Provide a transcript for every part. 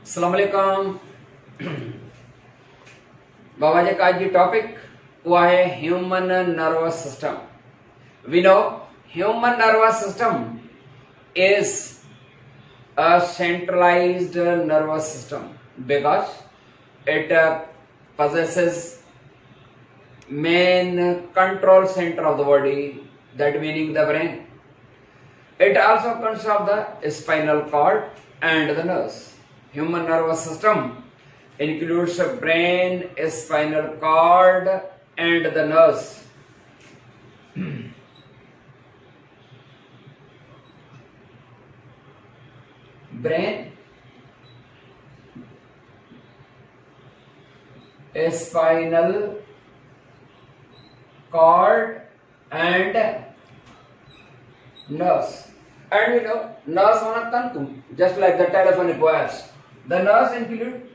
अस्सलाम वालेकुम। बाबा जी का आज की टॉपिक हुआ है human nervous system. We know human nervous system is a centralized nervous system because it possesses main control center of the body, that meaning the brain. It also consists of the spinal cord and the nerves. Human nervous system includes the brain, spinal cord and the nerves. Brain, spinal cord and nerves. And you know, nerves are tantum, just like the telephonic wires. The nerves include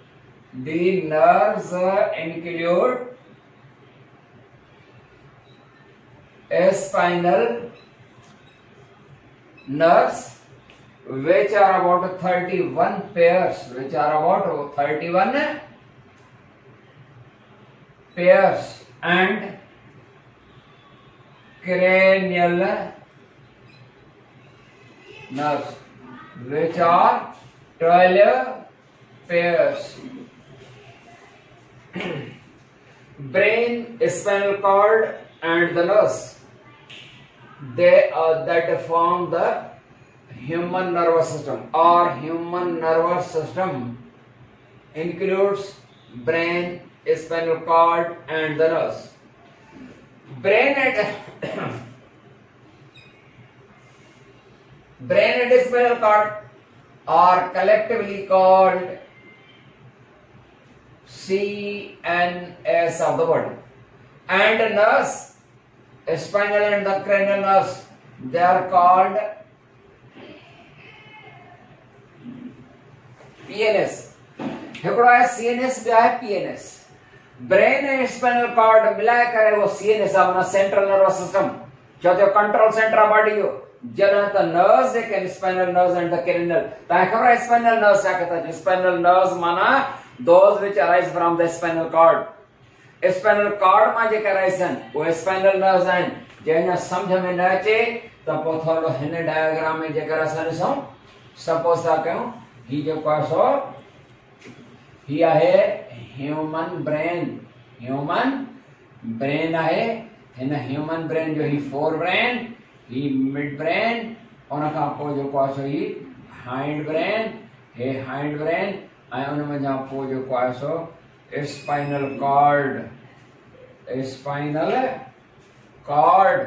spinal nerves, which are about 31 pairs, and cranial nerves, which are 12 pairs. Brain, spinal cord and the nerves, they are that form the human nervous system. Or human nervous system includes brain, spinal cord and the nerves. Brain and spinal cord are collectively called CNS of the body, and the nerves, spinal and the cranial nerves, they are called PNS. हिकिड़ो आहे CNS, ॿियो आहे PNS. Brain ऐं spinal cord मिलाए करे वो CNS आहे, माना सेंट्रल नर्वस सिस्टम, छो त कंट्रोल सेंटर ऑफ बॉडी जो। जॾहिं त नर्व्स जेके spinal nerves and the cranial, तव्हांखे ख़बर आहे स्पाइनल नर्व्स छा कहता है? स्पाइनल नर्व्स माना those which arise from the spinal cord. Spinal cord मां जेके अराइज आहिनि उहे स्पाइनल नर्व्स आहिनि। जंहिं सम्झ में न अचे त पोइ थोरो हिन डायग्राम में जेकर असां ॾिसूं, सपोज था कयूं ही जेको आहे सो ही आहे ह्यूमन ब्रेन आहे। हिन ह्यूमन ब्रेन जो ही फोर ब्रेन, ही मिड ब्रेन, उन खां पोइ जेको आहे सो ही हाइंड ब्रेन, हे हाइंड ब्रेन, ऐं उन में पोइ जेको आहे सो स्पाइनल कॉर्ड। स्पाइनल कॉर्ड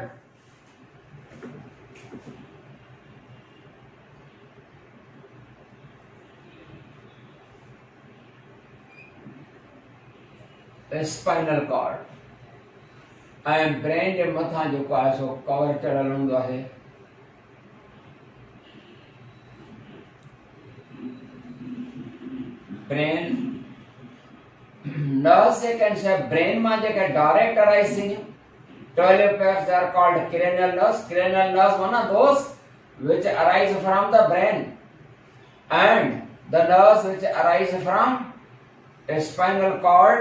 ऐं ब्रेन जे मथां जेको आहे सो कवर चढ़ियल हूंदो आहे। ब्रेन नर्व्स जेके आहिनि ब्रेन मां जेके डायरेक्ट अराइज थींदियूं, 12 pairs, they are called cranial nerves. Cranial nerves माना those which arise from the brain, and the nerves which arise from spinal cord,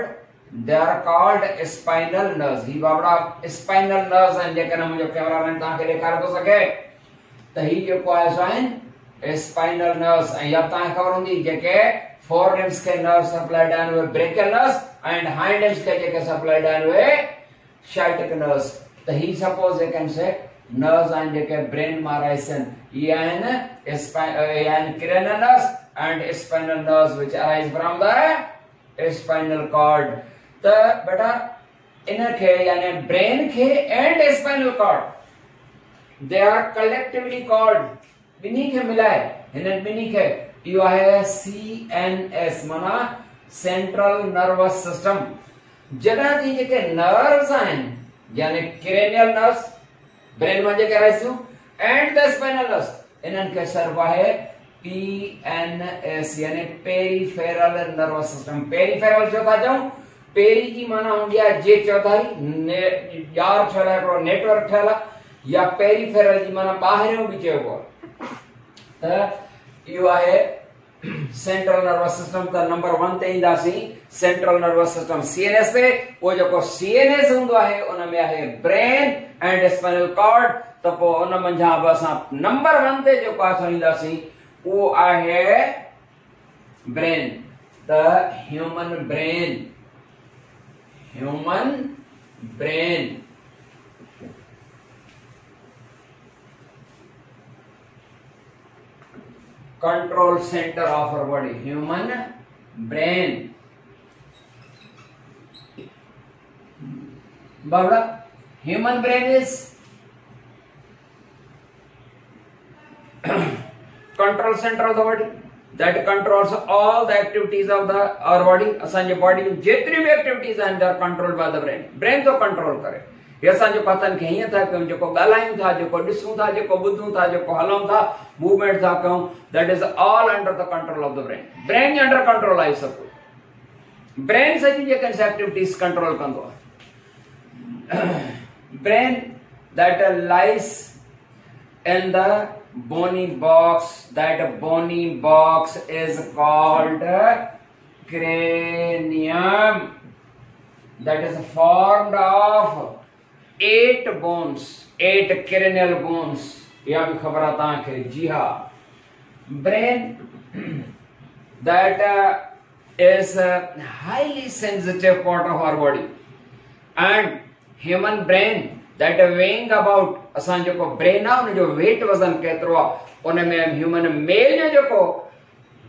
they are called spinal nerves. He Babra spinal nerves हैं, जेकर मुझे cameraman तव्हांखे ॾेखारे थो सघे त ही जेको आहे सो आहिनि spinal nerves। ऐं या तव्हांखे ख़बर हूंदी जेके फोर लिम्स के नर्व सप्लाइड आहिनि उहे brachial nerves, and hind limbs के जेके सप्लाइड आहिनि उहे शाइटिक नर्व्स। त ही सपोज जेके आहिनि से नर्व्स आहिनि जेके ब्रेन मां अराइज आहिनि, इहे आहिनि cranial nerves and spinal nerves which arise from the spinal cord. त बेटा इनखे यानी ब्रेन खे and spinal cord they are collectively called, ॿिन्ही खे मिलाए हिननि ॿिन्ही खे इहो आहे CNS, माना सेंट्रल नर्वस सिस्टम। जॾहिं कि जेके नर्व्स आहिनि यानी क्रेनियल नर्व्स ब्रेन में जेके अराइज थियूं एंड द स्पाइनल नर्व्स, इन्हनि खे सर्व आहे PNS यानी पेरिफेरल नर्वस सिस्टम। पेरिफेरल छो था चऊं? पेरी की माना हूंदी आहे जे चौधारी, यार ठहियल आहे, हिकिड़ो नेटवर्क ठहियल आहे, या पेरिफेरल जी माना ॿाहिरियों बि चइबो आहे। त इहो आहे सेंट्रल नर्वस सिस्टम त नंबर 1 ते ईंदासीं सेंट्रल नर्वस सिस्टम सीएनएस ते वो जो सीएनएस हुंदो आहे उन में आहे ब्रेन एंड स्पाइनल कॉर्ड त पो उन मंझा असां नंबर 1 ते जो असां ईंदासीं वो आहे brain the human brain control center of our body, human brain. Babla, human brain is control center of the body that controls all the activities of our body. असांजे बॉडी में जेतरी भी एक्टिविटीज आहिनि they are controlled by the brain. Brain तो control करे ये असांजो पतन खे हीअं था कयूं जेको ॻाल्हायूं था जेको ॾिसूं था जेको ॿुधूं था जेको हलूं था मूवमेंट था कयूं that is all under the control of the brain brain जे अंडर कंट्रोल आहे सभु ब्रेन सॼी जेके एक्टिविटीज कंट्रोल कंदो आहे brain that lies in the bony box that bony box is called cranium that is formed of 8 bones 8 cranial bones या भी खबर आता है जी हाँ brain that is a highly sensitive part of our body and human brain that weighing about असां जो brain आ उन जो वेट वजन केतिरो आ उन में ह्यूमन मेल जो जो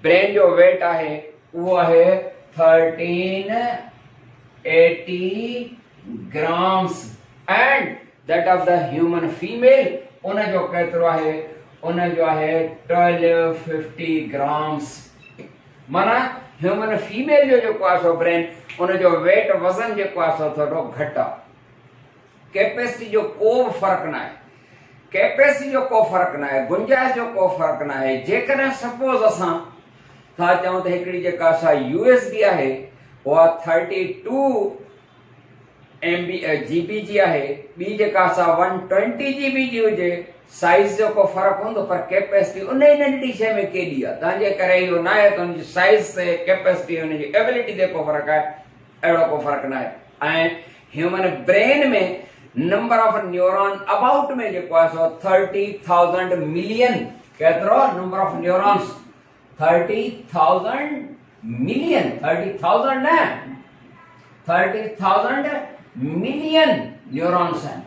ब्रेन जो वेट आहे वो आहे 1380 grams and that of the human female उन जो केतिरो आहे उन जो आहे 1250 grams माना ह्यूमन फीमेल जो जो आहे ब्रेन उन जो वेट वजन जो आहे थोड़ो घटि आहे कैपेसिटी जो को फर्क ना है कैपेसिटी जो को फर्क ना है गुंजाइश जो को फर्क ना है जेकॾहिं सपोज असां था चऊं त हिकिड़ी जेका सा यूएसबी आहे उहा 32 जीबी जी आहे ॿी जेका सा 120 जीबी जी हुजे साइज जो को फर्क हूंदो पर कैपेसिटी उन ई नंढी शइ में केॾी आहे तंहिंजे करे इहो न आहे त हुनजी साइज ते कैपेसिटी हुनजी एबिलिटी ते को फर्क आहे अहिड़ो को फर्क न आहे ऐं ह्यूमन ब्रेन में नंबर ऑफ न्यूरॉन अबाउट में जो 30,000 मिलियन केतिरो नंबर ऑफ न्यूरॉन्स 30,000 मिलियन 30,000 न 30,000 मिलियन न्यूरॉन्स हैं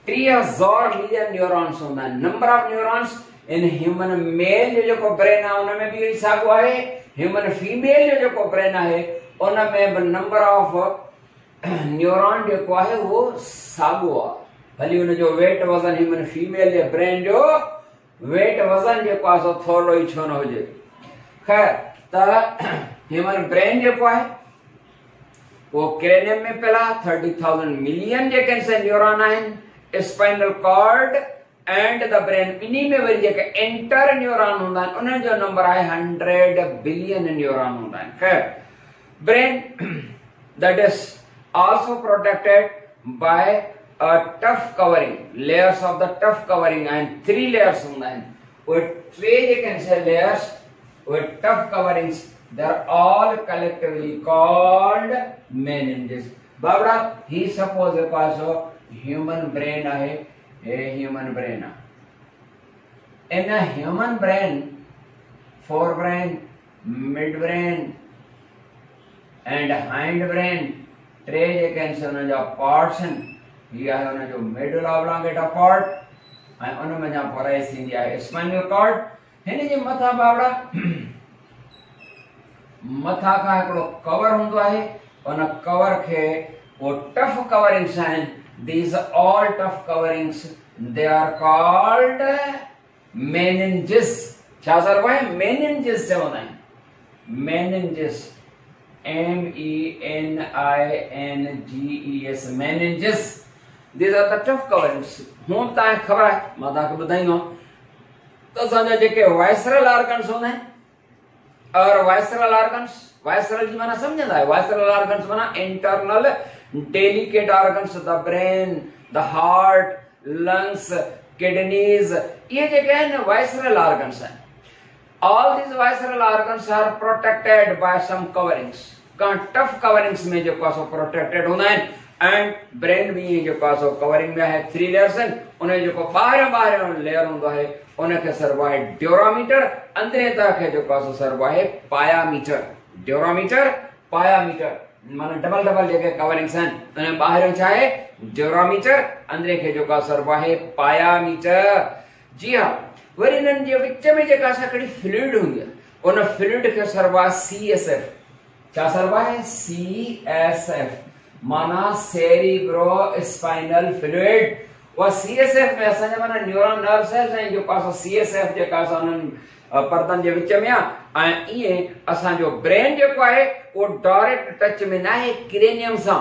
30,000 मिलियन न्यूरॉन्स होंदा आहिनि number of neurons in human male जो ब्रेन आहे उन में बि साॻियो आहे ह्यूमन फीमेल जो ब्रेन आहे उन में बि नंबर ऑफ न्यूरॉन जो है वो साॻियो आहे भली उन जो वेट वजन ह्यूमन फीमेल जे ब्रेन जो वेट वजन जो आहे थोरो ई छो न हुजे खैर त ह्यूमन ब्रेन जो है वो क्रेनियम में पहला 30,000 मिलियन जेके से न्यूरॉन आहिनि spinal cord and the brain इन्ही में वरी जेके इंटर न्यूरॉन हूंदा आहिनि उन जो नंबर आहे 100 बिलियन न्यूरॉन हूंदा आहिनि खैर brain that is also protected by a tough covering layers of the tough covering and 3 layers hunda hain with 3 you can say layers with tough coverings they are all collectively called meninges babra he suppose also human brain ahe a human brain in a human brain forebrain midbrain and hindbrain ट्रे जेके आहिनि जा parts आहिनि हीअ आहे हुन जो middle oblongata part ऐं उन में जा पराइस थींदी आहे स्पाइनल कॉर्ड हिन जे मथां बावड़ा मथां खां हिकिड़ो कवर हूंदो आहे उन कवर खे वो टफ कवरिंग्स आहिनि these all tough coverings they are called meninges छा सर भाई मेनिंजिस चवंदा आहिनि meninges MENINGES meninges these are the tough coverings हूं ता खबर है मां ता के बताइयो तो असांजा जेके वाइसरल ऑर्गन्स होंदा आहिनि और वाइसरल ऑर्गन्स वाइसरल जी माना समझंदा है वाइसरल ऑर्गन्स माना internal delicate organs the brain the heart lungs kidneys ये जेके आहिनि वाइसरल ऑर्गन्स आहिनि All these visceral organs are protected by some coverings. Tough coverings में जो का सो प्रोटेक्टेड होना है एंड ब्रेन भी जो का सो कवरिंग में है 3 लेयर्स हैं उन्हें जो को बाहर लेयर होता है उन्हें के सरवा है ड्यूरामीटर अंदर तक है जो का सो सरवा है पायामीटर ड्यूरामीटर पायामीटर माने डबल जगह कवरिंग्स हैं उन्हें बाहर चाहे ड्यूरामीटर अंदर के जो का सरवा है पायामीटर जी हां वरी नन जे विच में जे का सा कड़ी फ्लूइड होंगे उन फ्लूइड के सरवा सीएसएफ क्या सरवा है सीएसएफ माना सेरिब्रो स्पाइनल फ्लूइड और सीएसएफ में असा माना न्यूरॉन नर्व सेल्स हैं जो पास सीएसएफ जे का सा परतन जे विच में आ ये असा जो ब्रेन जो को है वो डायरेक्ट टच में ना है क्रेनियम सा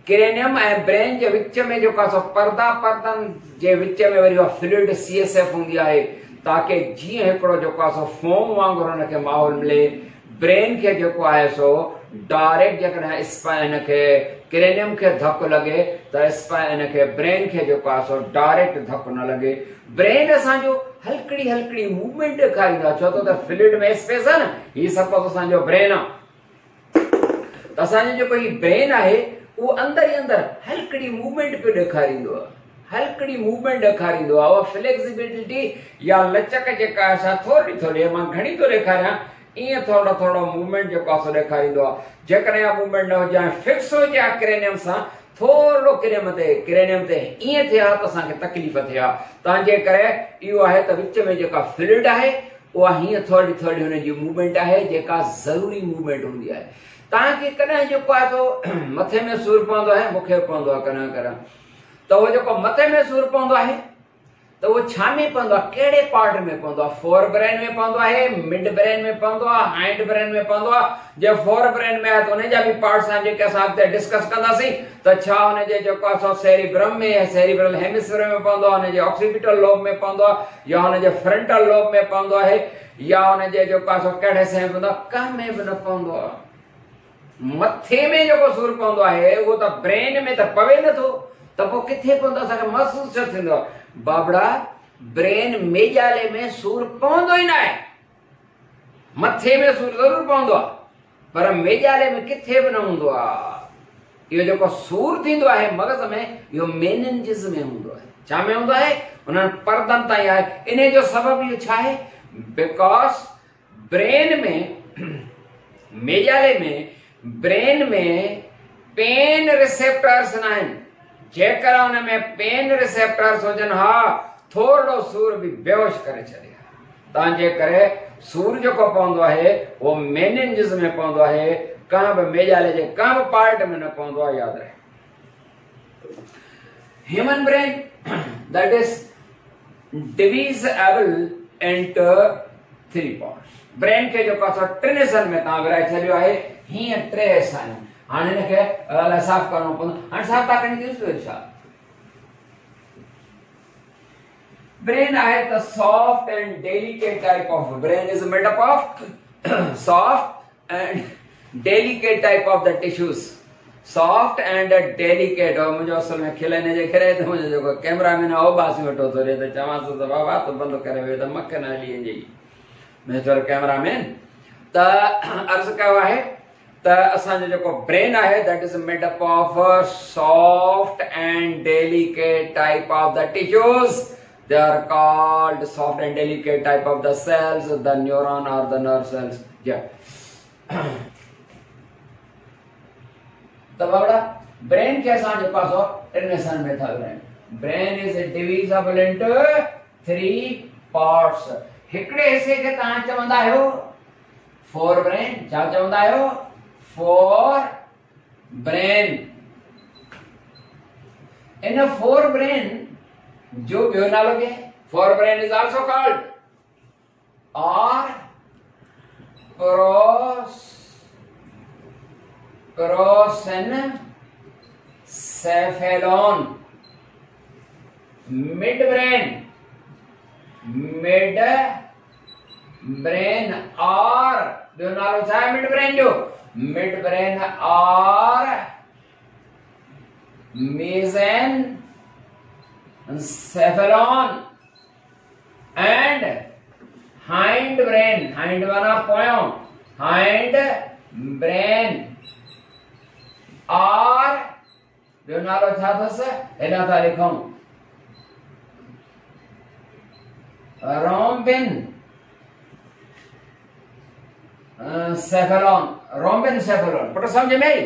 cranium A brain J which में जो का सो पर्दा परतन जे विच में वरी फ्लूइड सीएसएफ होंदी है ताकि जी एकड़ो जो का सो फोम वांगुर न के माहौल मिले ब्रेन के जो को है सो डायरेक्ट जकना स्पाइन के क्रेनियम के धक्को लगे तो स्पाइन के ब्रेन के जो का सो डायरेक्ट धक्को न लगे ब्रेन असा जो हल्कड़ी मूवमेंट ॾेखारींदो छो तो फ्लूइड में स्पेस है ना ये सब तो असा जो ब्रेन तो असा जो कोई ब्रेन है वो अंदर ही अंदर हल्कड़ी मूवमेंट पे ॾेखारींदो हल्कड़ी मूवमेंट ॾेखारींदो और फ्लेक्सिबिलिटी या लचक जेका असा थोड़ी मां घणी तो ॾेखारियां ये थोड़ा मूवमेंट जो कासो ॾेखारींदो जेकॾहिं या मूवमेंट न हुजे फिक्स हुजे क्रेनियम सां थोड़ो क्रेनियम ते ये थिया त असांखे तकलीफ़ थिया तांजे करे इहो आहे त विच में जेका फ्लूइड आहे उहा हीअं थोड़ी हुन जी मूवमेंट आहे जेका ज़रूरी मूवमेंट हूंदी आहे तांखे कॾहिं जेको आहे तो मथे में सूर पवंदो आहे मूंखे पवंदो आहे कॾहिं त उहो जेको मथे में सूर पवंदो आहे तो वो छा में पवंदो आहे कहिड़े पार्ट में पवंदो आहे फोर ब्रेन में पवंदो आहे मिड ब्रेन में पवंदो आहे हाइंड ब्रेन में पवंदो आहे जे फोर ब्रेन में आहे त उन जा भी पार्ट्स आहिनि जेके असां अॻिते डिस्कस कंदासीं त छा उन जे जेको आहे सेरिब्रम में सेरिब्रल हेमिस्फीयर में पवंदो आहे उन जे ऑक्सीपिटल लोब में पवंदो आहे या उन जे फ्रंटल लोब में पवंदो आहे या उन जे जेको आहे कहिड़े से में पवंदो आहे कंहिं में बि न पवंदो आहे मथे में जेको सूर पवंदो आहे उहो त ब्रेन में त पवे नथो त पोइ किथे पवंदो असांखे महसूस छो थींदो आहे बाबड़ा ब्रेन मेजाले में सूर पवंदो ही ना है मथे में सूर जरूर पवंदो पर मेजाले में किथे भी न हूंदो आहे इहो जेको सूर थींदो आहे मगज़ में इहो मेनिंजिस में हूंदो आहे छा में हूंदो आहे उन्हनि परदनि ताईं आहे इन जो सबब इहो छा आहे बिकॉज ब्रेन में मेजाले में ब्रेन में पेन रिसेप्टर्स न आहिनि जेकर उन में पेन रिसेप्टर्स हुजन हा थोड़ो सूर भी बेहोश करे छड़े तांजे करे सूर जो को पवंदो आहे वो मेनिंजिस में पवंदो आहे कहां भी मेजाले जे कहां पार्ट में न पवंदो आहे याद रहे human brain that is divisible into 3 parts brain के जो का ट्रिनेशन में ता विराए छलियो आहे ही टे हिस्सा आहिनि हाने ने के अला साफ करनो पवंदो हाणे साफ ता करणी दिस छा brain is the soft and delicate type of brain is made up of soft and delicate type of the tissues soft and delicate और मुझे असल में खिलाने जे करे तो मुझे जो कैमरा में ना ओ बास वेठो तो रे तो चवा तो बाबा तो बंद करे वे तो मक्ख ना लिए जी मैं तो कैमरामैन त अर्ज कयो आहे त असा जो ब्रेन है that is made up of soft and delicate type of the tissues they are called soft and delicate type of the cells the neuron or the nerve cells yeah तब बड़ा ब्रेन के साथ जो पास हो ट्रिनेशन में था brain is divisible into 3 parts हिकड़े हिस्से के ता चवंदा आयो फोर ब्रेन छा चवंदा आयो fore brain in fore brain जो ॿियो नालो के fore brain is also called और प्रोसेनसेफेलॉन मिड ब्रेन और ॿियो नालो छा है मिड ब्रेन जो मिड ब्रेन और mesencephalon and hind brain, hind माना पोयों, हाइंड ब्रेन और ॿियो नालो छा अथसि हिन था लिखूं रोम्बिन सेफेलॉन, रोम्बिन सेफेलॉन। पुट समझ में आई?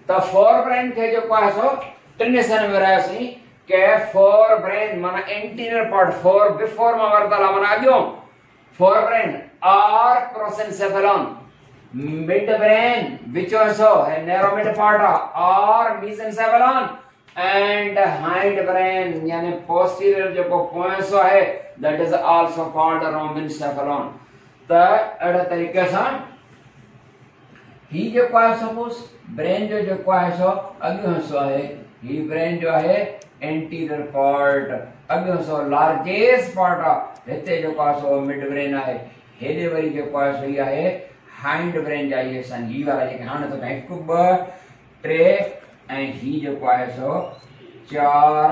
तो फोर ब्रेन के जो आहे सो टिन हिस्सनि में विरायोसीं के फोर ब्रेन माना एंटीरियर पार्ट, फोर बिफोर मां वरतल माना अॻियों फोर ब्रेन और प्रोसेंसेफेलॉन, मिड ब्रेन विचो हिस्सो है नैरो मिड पार्ट और मीसेंसेफेलॉन एंड हाइंड ब्रेन यानी पोस्टीरियर जो पोयों हिस्सो है दैट इज आल्सो कॉल्ड रोम्बिनसेफेलॉन। तो अड़े तरीके से ही जो है सपोज ब्रेन जो है सो अॻियों हिस्सो है, ही ब्रेन जो है एंटीरियर पार्ट अॻियों हिस्सो लार्जेस्ट पार्ट आहे, हिते जो है सो मिड ब्रेन है, हेॾे वरी जो है सो ही है हाइंड ब्रेन जा ये सन ही वाला जेके हाणे तो 1 2 3 ऐं ही जो है सो 4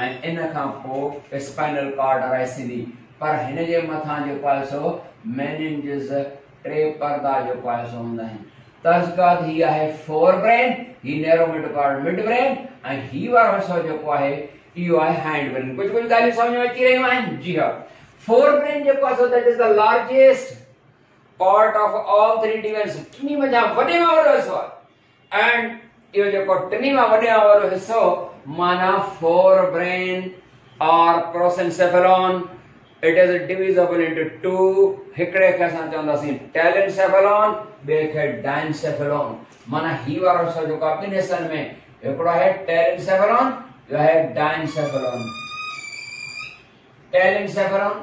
ऐं इन खां पोइ स्पाइनल कॉर्ड अराइज़ थींदी। पर हिन जे मथां जो है सो मेनिंजेस 3 पर्दा जो है सो हूंदा आहिनि। तस्कात ही है फोर ब्रेन, ही narrow mid part midbrain ऐं ही वारो हिस्सो जो है इहो आहे हाइंड ब्रेन। कुछ ॻाल्हियूं समझ में अची रहियूं आहिनि? जी हाँ। फोर ब्रेन जो आहे so that is the largest part of all three divisions, टिनी में जा वॾे में वॾो हिस्सो आहे एंड इहो जेको टिनी में वॾे में वॾो हिस्सो माना फोर ब्रेन और prosencephalon it is divisible into two. हिकड़े खे असां चवंदासीं टेलेंसेफेलॉन, ॿिए खे डाइनसेफेलॉन। माना ही वारो हिस्सो जेको आहे ॿिनि हिस्सनि में हिकिड़ो आहे टेलेंसेफेलॉन, ॿियो आहे डाइनसेफेलॉन। टेलेंसेफेलॉन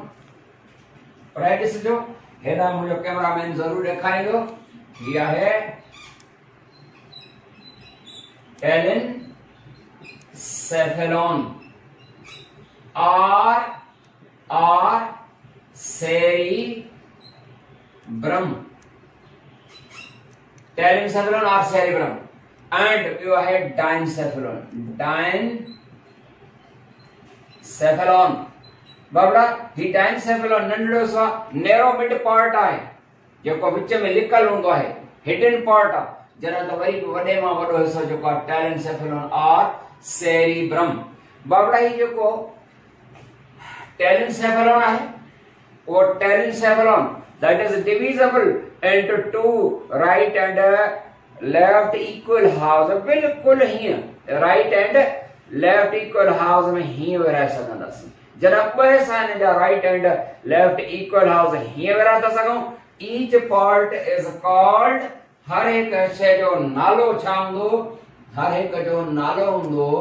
राइट ॾिसजो, हेॾा मुंहिंजो कैमरामैन ज़रूर ॾेखारींदो। ही आहे टेलेंसेफेलॉन और सेरिब्रम, टेलेंसेफेलॉन और सेरिब्रम एंड ॿियो आहे डाइनसेफेलॉन, डाइनसेफेलॉन। बाबड़ा ही डाइनसेफेलॉन नंढड़ो सा नैरो मिड पार्ट आहे जेको विच में लिकल हूंदो आहे, हिडन पार्ट आहे, जॾहिं त वरी वॾे मां वॾो हिस्सो जेको आहे टेलेंसेफेलॉन और सेरिब्रम। बाबड़ा ही जेको टेलेंसेफेलॉन है वो टेलेंसेफेलॉन that is divisible into two right and left equal halves, बिल्कुल ही right and left equal halves में ही विराए सघंदासीं। जॾहिं ॿ हिस्सा आहिनि जा right and left equal halves हीअं विराए था सघूं। each part is called, हर हिक शइ जो नालो छा हूंदो, हर हिक जो नालो हूंदो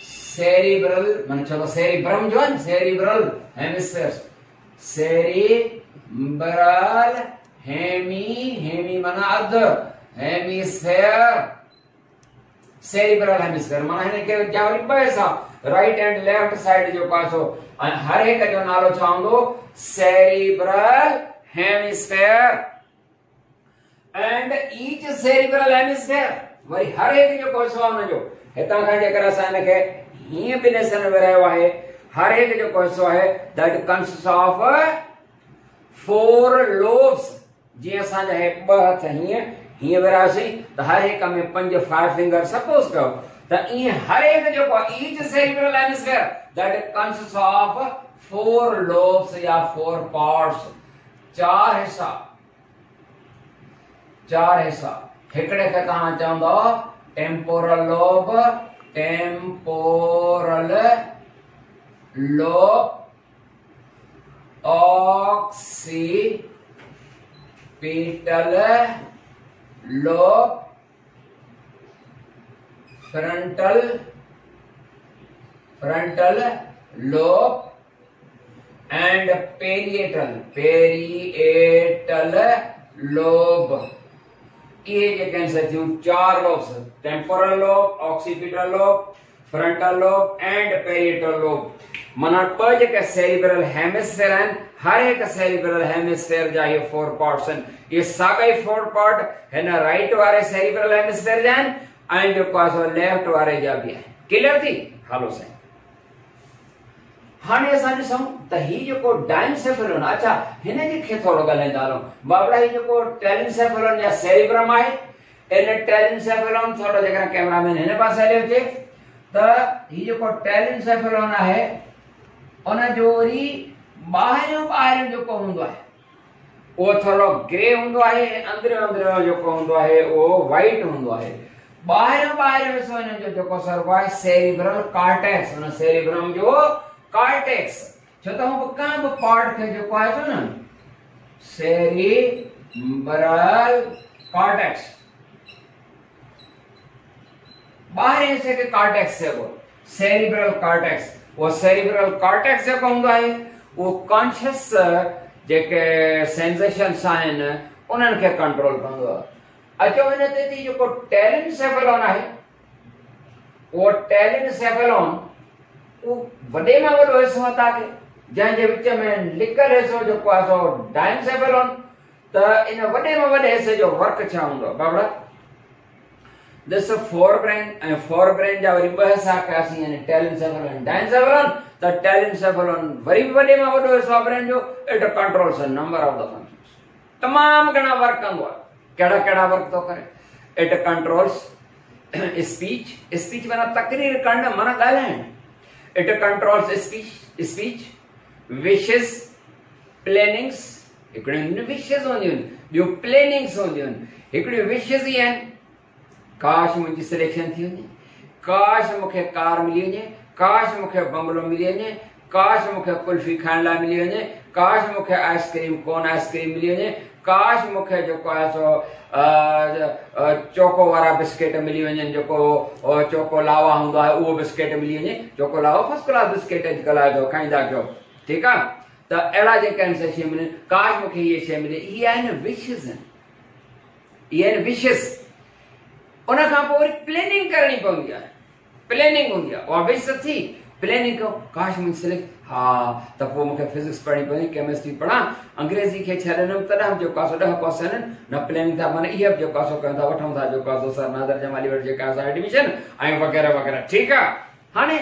सेरिब्रल, माने चलो सेरिब्रम जो है सेरिब्रल हेमिस्फीयर, सेरिब्रल हेमी माना अध, हेमिस्फीयर सेरिब्रल हेमिस्फीयर माना हिन के जा वरी ॿ हिस्सा राइट एंड लेफ्ट साइड जो पासो हर हिक जो नालो छा हूंदो cerebral hemisphere and each cerebral hemisphere वरी हर एक जो हिस्सो आहे हुनजो हितां खां जेकर असां हिन खे हीअं ॿिनि हिस्सनि में विरायो आहे, हर एक जो हिस्सो आहे that consist of four lobes. जीअं असांजा हे ॿ हथ हीअं विरायोसीं त हर एक में 5 5 फिंगर सपोज कयो त ईअं हर एक जेको आहे each cerebral hemisphere that consist of four lobes या फोर पार्ट्स, चार हिस्सा। हिकड़े खे तव्हां चवंदो temporal lobe, temporal lobe, occipital lobe, frontal lobe and parietal lobe. ये जेके थियूं चार lobes, temporal lobe, occipital lobe, frontal lobe and parietal lobe. माना ॿ जेके सेरिब्रल हेमिस्फीयर आहिनि, हर एक सेरिब्रल हेमिस्फीयर जा ये 4 पार्ट्स आहिनि। ये साॻई 4 पार्ट हिन राइट वारे सेरिब्रल हेमिस्फीयर जा आहिनि ऐं जेको आहे सो लेफ्ट वारे जा बि आहिनि। क्लियर थी? हलो साईं। हाणे असां ॾिसूं त ही जेको डाइनसेफेलोन, अच्छा हिन खे थोरो ॻाल्हाईंदा हलूं बाबड़ा। ही जेको टेलिनसेफेलोन या सेरिब्रम आहे, इन टेलिनसेफेलोन थोरो जेकर कैमरामैन हिन पासे हलियो थिए त ही जेको टेलिनसेफेलोन आहे उन जो वरी ॿाहिरियों जेको हूंदो आहे उहो थोरो ग्रे हूंदो आहे, अंदरियों जेको हूंदो आहे उहो वाइट हूंदो आहे। ॿाहिरियों ॾिसो हिन जो जेको सर्व आहे सेरिब्रल कॉर्टेक्स, हुन सेरिब्रम जो कॉर्टेक्स, छो त हू कंहिं बि पार्ट खे जेको आहे छो न सेरिब्रल कॉर्टेक्स, ॿाहिरें हिस्से खे कॉर्टेक्स चइबो, सेरिब्रल कॉर्टेक्स। वो सेरिब्रल कॉर्टेक्स जेको हूंदो आहे वो कॉन्शियस जेके सेंसेशन्स आहिनि उन्हनि खे कंट्रोल कंदो आहे। अचो हिन ते थी जेको टेलिनसेफेलोन आहे, वो टेलिनसेफेलोन वो वॾे में वॾो हिसो अदा कयो, जंहिंजे विच में लिकल हिसो जेको आहे सो डाइनसेफेलोन। त इन वॾे में वॾे हिसे जो वर्क छा हूंदो बाबड़ा? दिस फोरब्रेन ऐं फोरब्रेन जा वरी ॿ हिसा कयासीं, यानी टेलिनसेफेलोन डाइनसेफेलोन। त टेलिनसेफेलोन वरी वॾे में वॾो हिसो आहे ब्रेन जो, it controls a number of the functions, तमाम घणा वर्क कंदो आहे। कहिड़ा कहिड़ा वर्क थो करे? इट कंट्रोल्स स्पीच, स्पीच माना तकरीर करण, माना ॻाल्हाइण। It controls speech, wishes, plannings, हिकिड़ियूं विशेस हूंदियूं आहिनि, ॿियूं प्लेनिंग्स हूंदियूं आहिनि। हिकिड़ियूं विशेस ई आहिनि, काश मुंहिंजी सिलेक्शन थी वञे, काश मूंखे कार मिली वञे, काश मूंखे बंगलो मिली वञे, काश मूंखे कुल्फी खाइण लाइ मिली वञे, काश मूंखे आइसक्रीम कोन आइसक्रीम मिली वञे, काश मूंखे जेको आहे सो चोको वारा बिस्किट मिली वञनि, जेको चोको लावा हूंदो आहे उहो बिस्किट मिली वञे। Choco lava first class biscuit अॼुकल्ह आहे जो खाईंदा कयो, ठीकु आहे। त अहिड़ा जेके आहिनि शइ मिले, काश मूंखे हीअ शइ मिले, इहे आहिनि विशेस आहिनि, इहे आहिनि विशेस। उन खां पोइ वरी प्लेनिंग करणी पवंदी आहे, प्लेनिंग हूंदी आहे, उहा विश थी प्लेनिंग कयो, काश मुंहिंजी सिलेक्ट, हा त पोइ मूंखे फिजिक्स पढ़णी पवंदी, केमिस्ट्री पढ़ां, अंग्रेज़ी खे छॾंदुमि तॾहिं बि जेको आहे 10% न प्लेनिंग था, माना इहे बि जेको आहे कयूं था, वठूं था जेको आहे सर नादर जमाली वटि जेका असां एडमिशन ऐं वग़ैरह वग़ैरह, ठीकु आहे। हाणे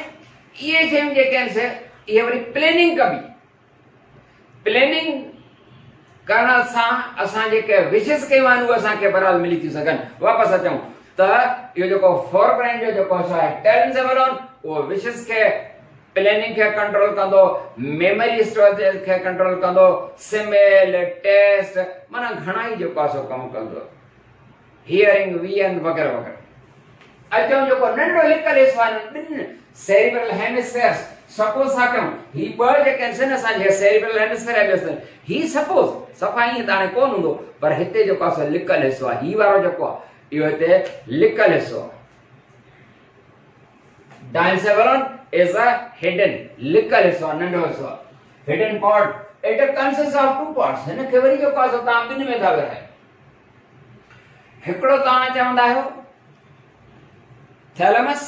इहे शयूं जेके आहिनि से इहे वरी प्लेनिंग कबी, प्लेनिंग करण सां असां जेके विशेस कयूं आहिनि उहे असांखे बराबरि मिली थियूं सघनि। वापसि अचूं त इहो जेको फोरब्रेन जो जेको आहे टेलिनसेफेलोन, उहो विशेस खे प्लेनिंग खे कंट्रोल कंदो, मेमोरी स्टोरेज खे कंट्रोल कंदो, सिमेल टेस्ट माना घणा ई जेको आहे सो कमु कंदो, हियरिंग वीएन वग़ैरह वग़ैरह। अचूं जेको नंढो लिकल हिसो आहे ॿिनि सेरिब्रल हेमिस्फेयर्स, सपोज था कयूं ही ॿ जेके आहिनि असांजे सेरिब्रल हेमिस्फेयर हेमिस्फेयर, ही सपोज सफ़ा ईअं त हाणे कोन हूंदो, पर हिते जेको आहे सो लिकल हिसो आहे, ही वारो जेको आहे इहो हिते लिकल हिसो आहे। डाइनसेफेलोन is a hidden लिकल हिसो आहे, नंढो हिसो आहे, hidden part, it consists of two parts। हिन खे वरी जेको आहे सो तव्हां ॿिनि में था विरहायो, हिकिड़ो तव्हां चवंदा आहियो थैलेमस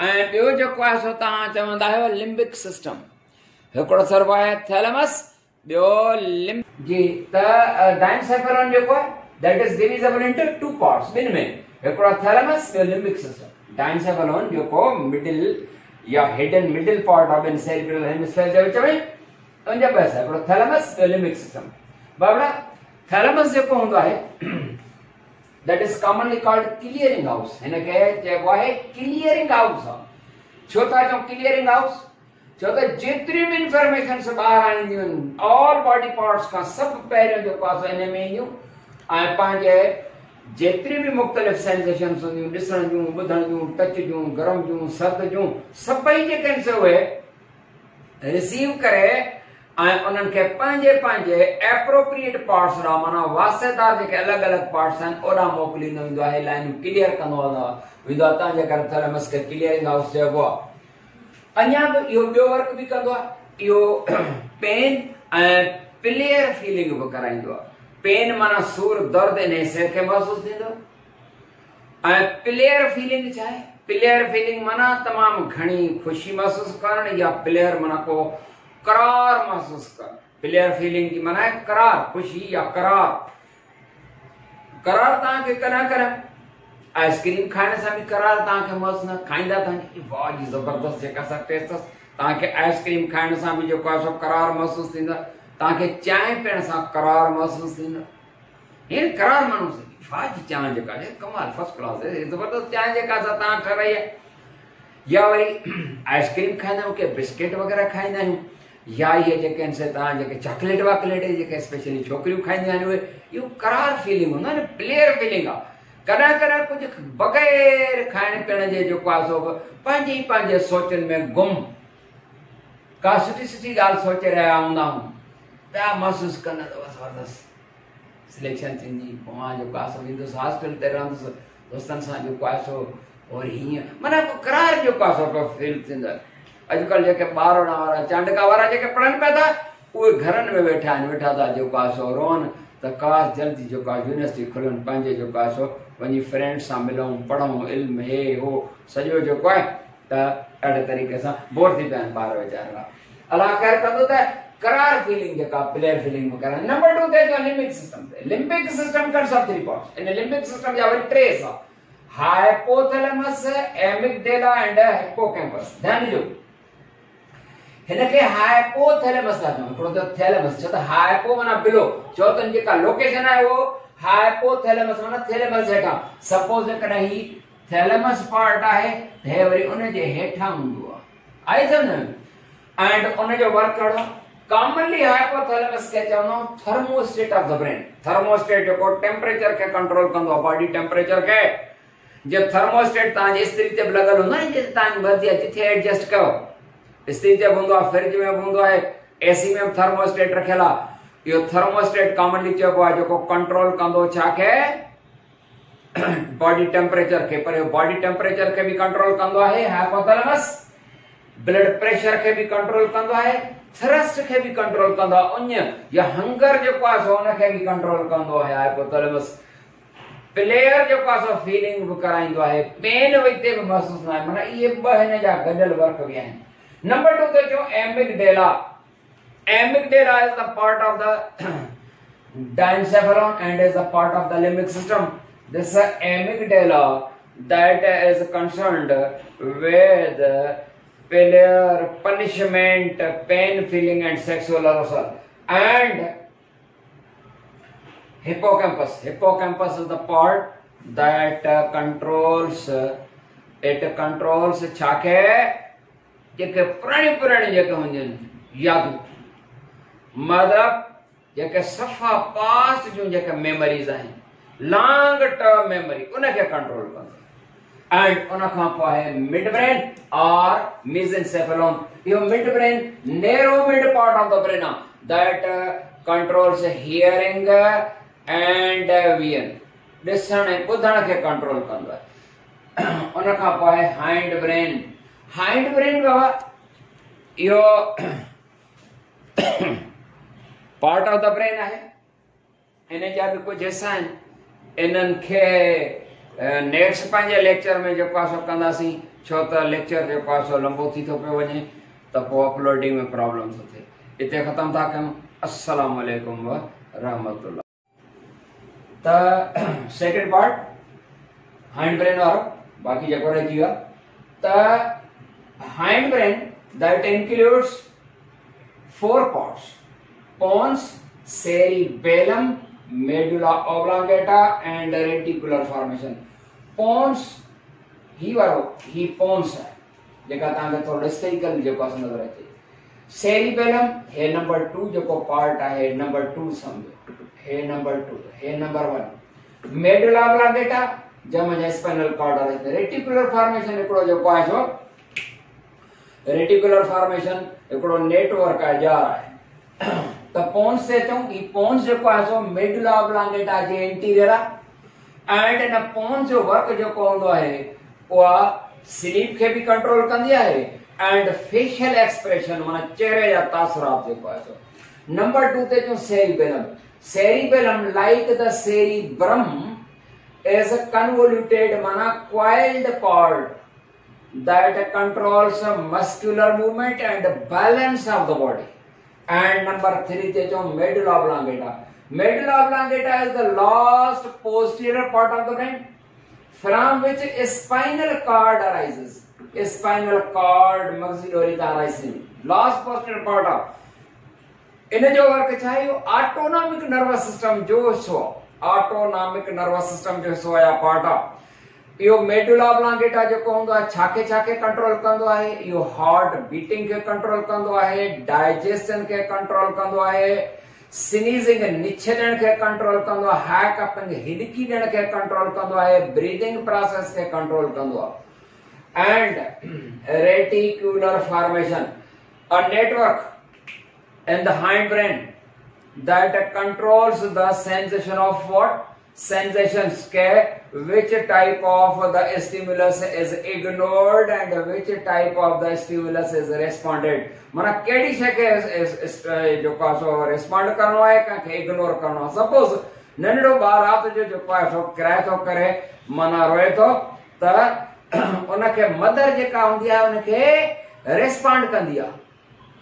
ऐं ॿियो जेको आहे सो तव्हां चवंदा आहियो लिम्बिक सिस्टम। हिकिड़ो सर्व आहे थैलेमस, ॿियो लिम्ब जी। त डाइनसेफेलोन जेको आहे that is divisible into two parts, ॿिनि में, हिकिड़ो थैलेमस ॿियो लिम्बिक सिस्टम। डाइनसेफेलोन जेको मिडिल या hidden middle part of in cerebral hemisphere जे विच में, उन जा ॿ हिसा, हिकिड़ो थैलेमस ॿियो लिम्बिक सिस्टम। बाबड़ा थैलेमस जेको हूंदो आहे that is commonly called clearing house, हिन खे चइबो आहे क्लियरिंग हाउस। छो था चऊं क्लियरिंग हाउस? छो त जेतिरी बि इंफॉर्मेशन ॿाहिरि आणींदियूं आहिनि, ऑल बॉडी पार्ट्स खां सभु पहिरियों जेको आहे हिन में ईंदियूं ऐं पंहिंजे जेतिरी बि मुख़्तलिफ़ सेंसेशन्स हूंदियूं, ॾिसण जूं, ॿुधण जूं, टच जूं, गरम जूं, सर्द जूं, सभई जेके आहिनि से उहे रिसीव करे ऐं उन्हनि खे पंहिंजे पंहिंजे एप्रोप्रिएट पार्ट्स ॾांहुं, माना वास्तेदार जेके अलॻि अलॻि पार्ट्स आहिनि ओॾां मोकिलींदो वेंदो आहे, लाइनूं क्लियर कंदो वेंदो आहे, तव्हांजे करे थैलेमस खे क्लियरिंग हाउस चइबो आहे। अञा बि इहो ॿियो वर्क बि कंदो आहे, इहो पेन ऐं प्लेयर फीलिंग बि कराईंदो आहे। पेन माना सूर, दर्द इन हिसे खे महसूस थींदो, ऐं प्लेयर फीलिंग छा आहे? प्लेयर फीलिंग माना तमामु घणी ख़ुशी महसूस करणु, या प्लेयर माना को करार महसूस कर। प्लेयर फीलिंग की माना है करार, खुशी या करार। करार तव्हांखे कॾहिं कॾहिं आइसक्रीम खाइण सां बि करार तव्हांखे महसूस न, खाईंदा तव्हांखे वाह जी ज़बरदस्त जेका सा टेस्ट ताके आइसक्रीम खाइण सां भी जो सो करार महसूस थींदा, ताके चाय पीअण सां करार महसूस थींदा। ये करार मानो फाज चाय जेका है कमाल फर्स्ट क्लास है, जबरदस्त चाय जेका सा ता ठहराई है। या वरी आइसक्रीम खाइंदा आहियूं के बिस्किट वगैरह खाइंदा आहियूं, या ये जेके आहिनि से तव्हां जेके चॉकलेट वाकलेट जेके स्पेशली छोकिरियूं खाईंदियूं आहिनि उहे, इहो करार फीलिंग हूंदो आहे न, प्लेयर फीलिंग आहे। कॾहिं कॾहिं कुझु बग़ैर खाइण पीअण जे जेको आहे सो पंहिंजे सोचनि में गुम का सुठी सुठी ॻाल्हि सोचे रहिया हूंदा आहियूं, पिया महसूसु कंदा ज़बरदस्त सिलेक्शन थींदी, पोइ मां जेको आहे सो वेंदुसि हॉस्टल ते रहंदुसि दोस्तनि सां जेको आहे सो, और हीअं माना करार जेको आहे सो पियो फील थींदो आहे। अॼुकल्ह जेके ॿारड़ा वारा चांडका वारा जेके पढ़नि पिया था उहे घरनि में वेठा आहिनि, वेठा था जेको आहे सो रोअनि त काश जल्दी जेको आहे यूनिवर्सिटी खुलनि, पंहिंजे जेको आहे सो वञी फ्रेंड सां मिलूं, पढ़ूं, इल्मु हे हो सॼो जेको आहे त ॾाढे तरीक़े सां बोर थी पिया आहिनि ॿार वीचारा। अलाह ख़ैर कंदो त करार फीलिंग जेका प्लेयर फीलिंग में कराए। नंबर 2 ते जो लिम्बिक सिस्टम ते, limbic system consists of 3 parts. In limbic system जा वरी 3 हिस्सा, हाइपोथैलेमस, एमिगडाला एंड हिप्पोकैम्पस। ध्यान ॾिजो, हिनखे हाइपोथैलेमस था चऊं, हिकिड़ो त थैलेमस, छो त हाइपो माना बिलो, चो त जेका लोकेशन आहे वो हाइपोथैलेमस माना थैलेमस हेठां। सपोज कॾहिं ही थैलेमस पार्ट आहे त हे वरी उन जे हेठां हूंदो आहे, आई सम्झ। एंड उन जो वर्क करणो कॉमनली हाइपोथैलेमस के चवंदा आहियूं thermostat of the brain. Thermostat जेको टेम्परेचर खे कंट्रोल कंदो आहे, बॉडी टेम्परेचर खे। जे थर्मोस्टेट तव्हांजे इस्त्री ते लॻल हूंदो आहे, जिते तव्हांजी मर्ज़ी आहे जिथे एडजस्ट कयो, इस्त्री ते हूंदो आहे, फ्रिज में हूंदो आहे, एसी में थर्मोस्टेट रखियल आहे। इहो थर्मोस्टेट कॉमनली चइबो आहे जेको कंट्रोल कंदो छा खे, बॉडी टेम्परेचर खे। पर बॉडी टेम्परेचर खे भी कंट्रोल कंदो आहे हाइपोथैलेमस, ब्लड प्रेशर के भी कंट्रोल कंदो आहे, थ्रस्ट के भी कंट्रोल कंदो आहे, उन या हंगर जेको आहे सो उन खे भी कंट्रोल कंदो आहे हाइपोथैलेमस। प्लेयर जेको आहे सो फीलिंग भी कराईंदो आहे, पेन विते भी महसूस न आहे, माना इहे ॿ हिन जा गॾियल वर्क भी आहिनि। नंबर 2 ते जो amygdala. Amygdala is the part of the diencephalon and is a part of the limbic system. This amygdala that is concerned with pleasure, punishment, pain feeling and sexual arousal. And hippocampus. Hippocampus is the part that controls, it controls छाखे जेके पुराणी जेके हूंदियूं आहिनि यादूं, मतलब जेके सफ़ा past जूं जेके memories आहिनि, long term memory, उनखे control कंदो। एंड उन खां पोइ आहे मिड ब्रेन और मेसेंसेफेलोन। इहो midbrain narrow mid part of the brain आहे that controls hearing and vision, ॾिसण ऐं ॿुधण खे कंट्रोल कंदो आहे। उन खां पोइ आहे हाइंड ब्रेन। हाइंड ब्रेन बाबा इहो पार्ट ऑफ द ब्रेन आहे, इन जा भी कुछ हिस्सा आहिनि। इन्हनि खे नेक्स्ट पंहिंजे लेक्चर में जेको आहे सो कंदासीं, छो त लेक्चर जेको आहे सो लंबो थी थो पियो वञे त पोइ अपलोडिंग में प्रॉब्लम थो थिए। इते ख़तम था कयूं। अस्सलाम वालेकुम व रहमतुल्लाह। त सेकंड पार्ट हाइंड ब्रेन वारो, बाक़ी जेको रहिजी वियो त hind brain that includes 4 parts: pons, cerebellum, medulla oblongata and reticular formation. pons ही वारो ही pons है जेका तव्हांखे थोरो हिस्टोरिकल जेको आहे नज़र अचे। cerebellum हे नंबर 2 जेको पार्ट आहे, नंबर 2 समझो, हे नंबर 2, हे नंबर 1। medulla oblongata जंहिंमें स्पाइनल कॉर्ड आहे। रेटिकुलर फॉर्मेशन हिकिड़ो जेको आहे सो, रेटिकुलर फॉर्मेशन हिकिड़ो नेटवर्क आहे, जार आहे। त पोन्स से चऊं कि पोन्स जेको आहे सो मेडुला ऑब्लांगेटा जे इंटीरियर आहे। एंड इन पोन्स जो वर्क जेको हूंदो आहे उहा स्लीप खे भी कंट्रोल कंदी आहे एंड फेशियल एक्सप्रेशन माना चेहरे जा तासुरात जेको आहे सो। नंबर 2 ते चऊं cerebellum. Cerebellum like the cerebrum is a convoluted mana coiled part that controls muscular movement and balance of the body. And number 3 te jo medulla oblongata. Medulla oblongata is the last posterior part of the brain from which a spinal cord arises. Spinal cord मक्सिलरी थायराइसिन last posterior part of इन जो work छा है autonomic nervous system जो हिस्सो autonomic nervous system जो हिस्सो या part of yo medulla oblongata जो होंदो है छाके कंट्रोल कंदो है यो हार्ट बीटिंग के कंट्रोल कंदो है डाइजेशन के कंट्रोल कंदो है स्नीजिंग निछड़न के कंट्रोल कंदो है हैक अपन हिडकी देण के कंट्रोल कंदो है ब्रीदिंग प्रोसेस के कंट्रोल कंदो है and reticular formation a network in the hindbrain that controls the sensation of what sensations के which type of the stimulus is ignored and which type of the stimulus is responded माना KD शे के जो कासो respond करनो है के ignore करनो suppose नंढो बार रात जो कासो किराए तो करे माना रोए तो त उनके मदर जेका हुंदी है उनके रिस्पोंड कंदी है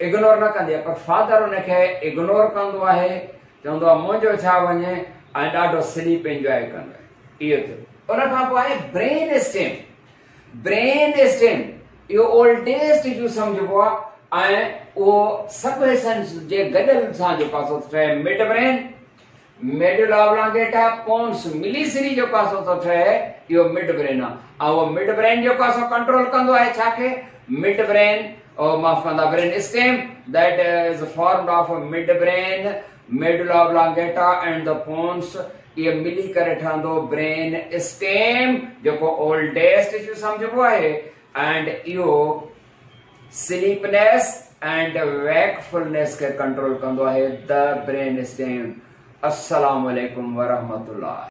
इग्नोर न कंदी पर फादर उनके इग्नोर कंदो आहे चवंदो आहे मुंहिंजो छा वञे ऐं ॾाढो स्लीप एंजॉय कंदो इहो थियो उन खां पोइ आहे ब्रेन स्टेम इहो ओल्डेस्ट टिश्यू सम्झबो आहे ऐं उहो सब सेंस जे गॾियल सां जो पासो ठहे midbrain medulla oblongata pons मिलीसिरी जो पासो तो ठहे इहो मिड ब्रेन आहे ऐं उहो मिड ब्रेन जो पासो कंट्रोल कंदो आहे छा खे mid brain or maaf kanda brain stem that is formed of midbrain medulla oblongata and the pons ye mili kare thando brain stem jeko oldest issue samjhbo hai and yo sleepiness and wakefulness ke control kando hai the brain stem assalamu alaikum wa rahmatullah